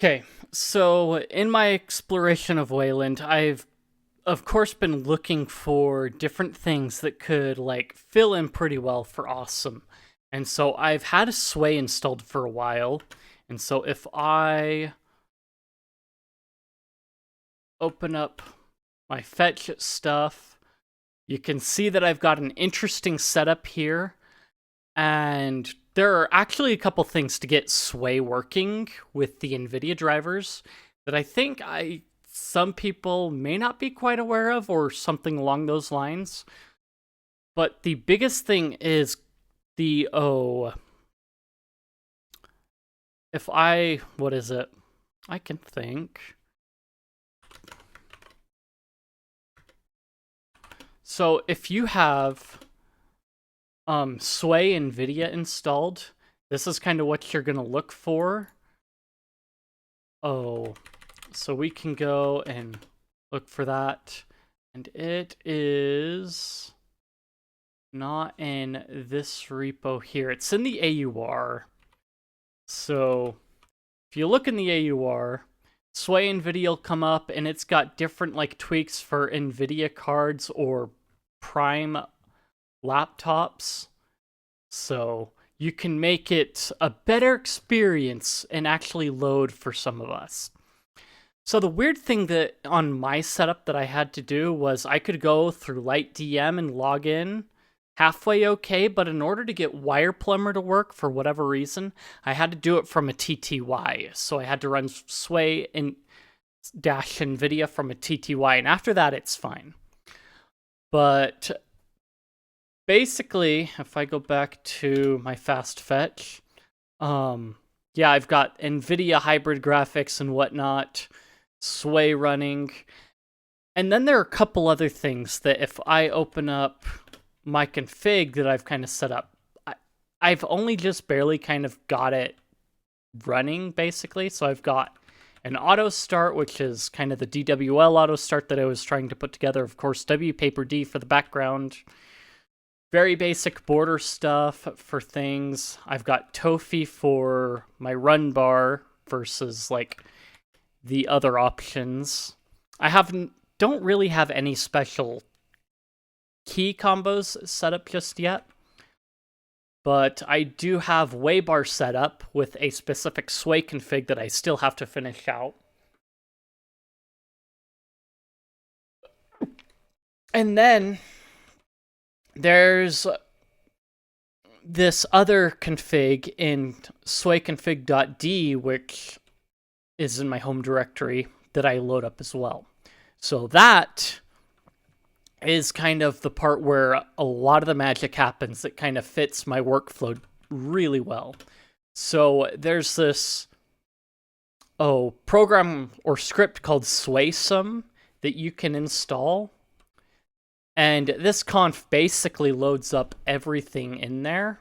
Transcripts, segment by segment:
Okay, so in my exploration of Wayland, I've of course been looking for different things that could like fill in pretty well for awesome. And so I've had a Sway installed for a while. And so if I open up my fetch stuff, you can see that I've got an interesting setup here. And there are actually a couple things to get Sway working with the NVIDIA drivers that I think some people may not be quite aware of or something along those lines. But the biggest thing is the if I what is it? I can think. So if you have Sway NVIDIA installed, this is kind of what you're gonna look for. So we can go and look for that, and it is not in this repo here. It's in the AUR. So if you look in the AUR, Sway NVIDIA will come up, and it's got different like tweaks for NVIDIA cards or Prime laptops. So you can make it a better experience and actually load for some of us. So the weird thing that on my setup that I had to do was I could go through Light DM and log in halfway okay, but in order to get Wire Plumber to work for whatever reason, I had to do it from a TTY. So I had to run Sway and dash NVIDIA from a TTY, and after that it's fine. But basically, if I go back to my fast fetch, yeah, I've got NVIDIA hybrid graphics and whatnot, Sway running. And then there are a couple other things that if I open up my config that I've kind of set up, I've only just barely kind of got it running, basically. So I've got an auto start, which is kind of the DWL auto start that I was trying to put together. Of course, WPaperD for the background. Very basic border stuff for things. I've got Tofi for my run bar versus like the other options. Don't really have any special key combos set up just yet, but I do have Waybar set up with a specific Sway config that I still have to finish out. And then there's this other config in swayconfig.d, which is in my home directory, that I load up as well. So that is kind of the part where a lot of the magic happens that kind of fits my workflow really well. So there's this program or script called Swaysome that you can install. And this conf basically loads up everything in there.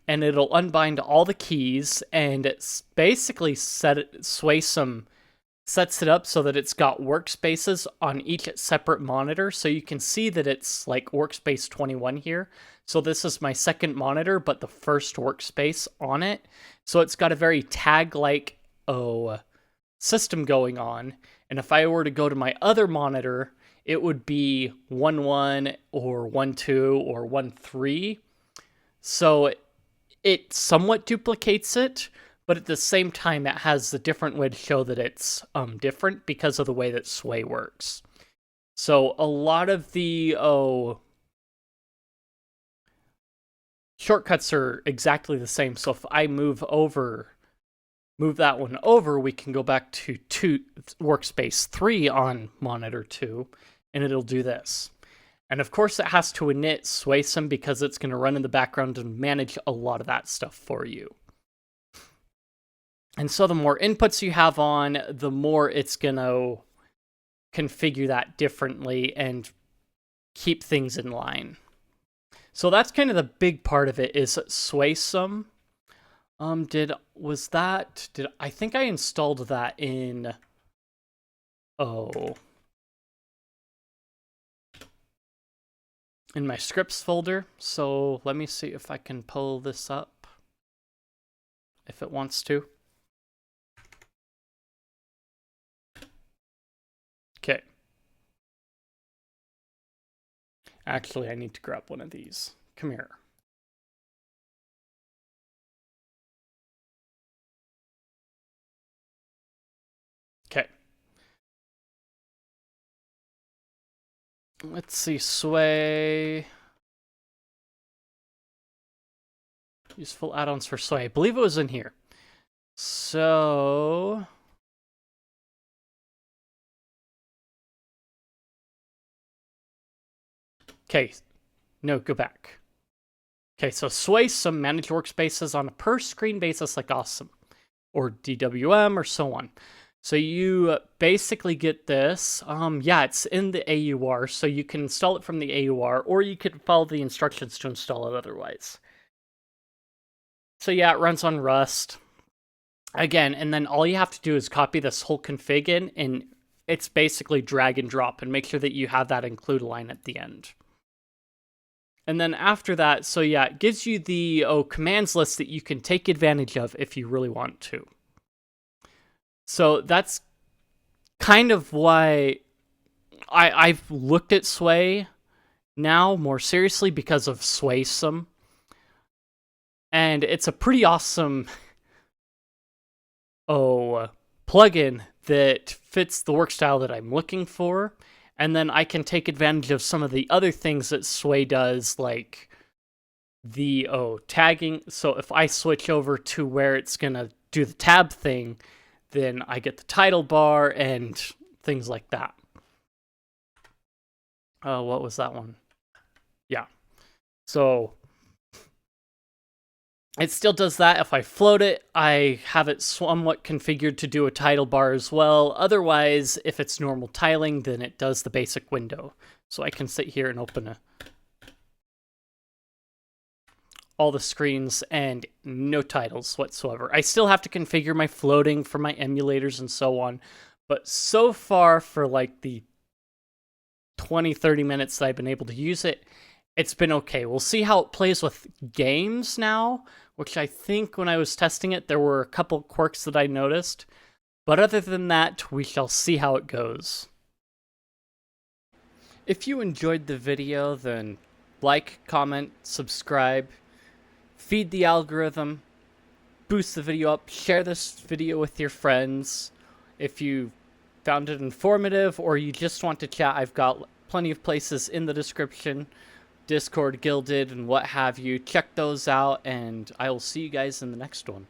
And it'll unbind all the keys, and it's basically Swaysome sets it up so that it's got workspaces on each separate monitor. So you can see that it's like workspace 21 here. So this is my second monitor, but the first workspace on it. So it's got a very tag-like system going on. And if I were to go to my other monitor, it would be 1.1 or 1.2 or 1.3. So it somewhat duplicates it, but at the same time, it has a different way to show that it's different because of the way that Sway works. So a lot of the shortcuts are exactly the same. So if I move that one over, we can go back to workspace 3 on monitor 2, and it'll do this. And of course, it has to init Swaysome because it's going to run in the background and manage a lot of that stuff for you. And so the more inputs you have on, the more it's going to configure that differently and keep things in line. So that's kind of the big part of it is Swaysome. I think I installed that in in my scripts folder. So let me see if I can pull this up if it wants to. Actually, I need to grab one of these. Come here. Okay. Let's see, Sway. Useful add-ons for Sway. I believe it was in here. So... Okay. No, go back. Okay, so Swaysome manage workspaces on a per-screen basis like Awesome, or DWM, or so on. So you basically get this. Yeah, it's in the AUR, so you can install it from the AUR, or you could follow the instructions to install it otherwise. So yeah, it runs on Rust. Again, and then all you have to do is copy this whole config in, and it's basically drag and drop, and make sure that you have that include line at the end. And then after that, so yeah, it gives you the commands list that you can take advantage of if you really want to. So that's kind of why I've looked at Sway now more seriously because of Swaysome. And it's a pretty awesome plugin that fits the work style that I'm looking for. And then I can take advantage of some of the other things that Sway does, like the tagging. So if I switch over to where it's going to do the tab thing, then I get the title bar and things like that. What was that one? Yeah. So it still does that. If I float it, I have it somewhat configured to do a title bar as well. Otherwise, if it's normal tiling, then it does the basic window. So I can sit here and open all the screens and no titles whatsoever. I still have to configure my floating for my emulators and so on. But so far, for like the 20-30 minutes that I've been able to use it, it's been okay. We'll see how it plays with games now, which I think when I was testing it, there were a couple quirks that I noticed. But other than that, we shall see how it goes. If you enjoyed the video, then like, comment, subscribe, feed the algorithm, boost the video up, share this video with your friends. If you found it informative or you just want to chat, I've got plenty of places in the description. Discord, Guilded, and what have you. Check those out, and I will see you guys in the next one.